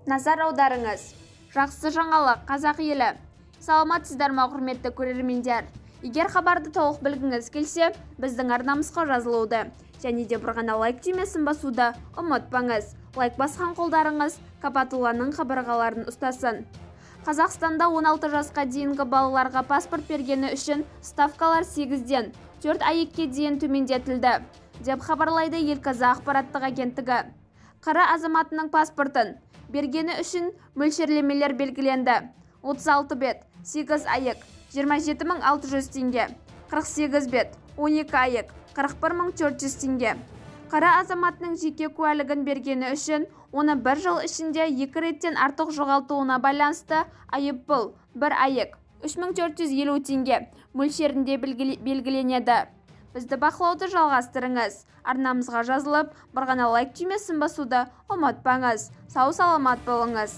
Назар аударыңыз. Жақсы жаңалық, қазақ елі. Саламатсыздар ма, құрметті көрермендер? Егер хабарды толық білгіңіз келсе, біздің арнамызға жазылуды және де бір ғана лайк түймесін басуды ұмытпаңыз. Лайк басқан қолдарыңыз Капатулланың қабырғаларын ұстасын. Қазақстанда 16 жасқа дейінгі балаларға паспорт бергені үшін ставкалар 8-ден 4 АЕК-ке дейін төмендетілді, деп хабарлайды Ел-Қазақ ақпараттық агенттігі. Қыры азаматының паспортын бергені үшін мөлшерлемелер белгіленді. 36 бет 8 АЕК 27.600 теңге, 48 бет 12 АЕК 41.400 теңге. Қара азаматының жеке куәлігін бергені үшін оны бір жыл ішінде 2 реттен артық жоғалтуына байланысты айыппұл 1 АЕК 3450 теңге мөлшерінде белгіленеді. Бізді бақылауды жалғастырыңыз. Арнамызға жазылып, бір ғана лайк түймесін басуды ұмытпаңыз. Сау саламат болыңыз.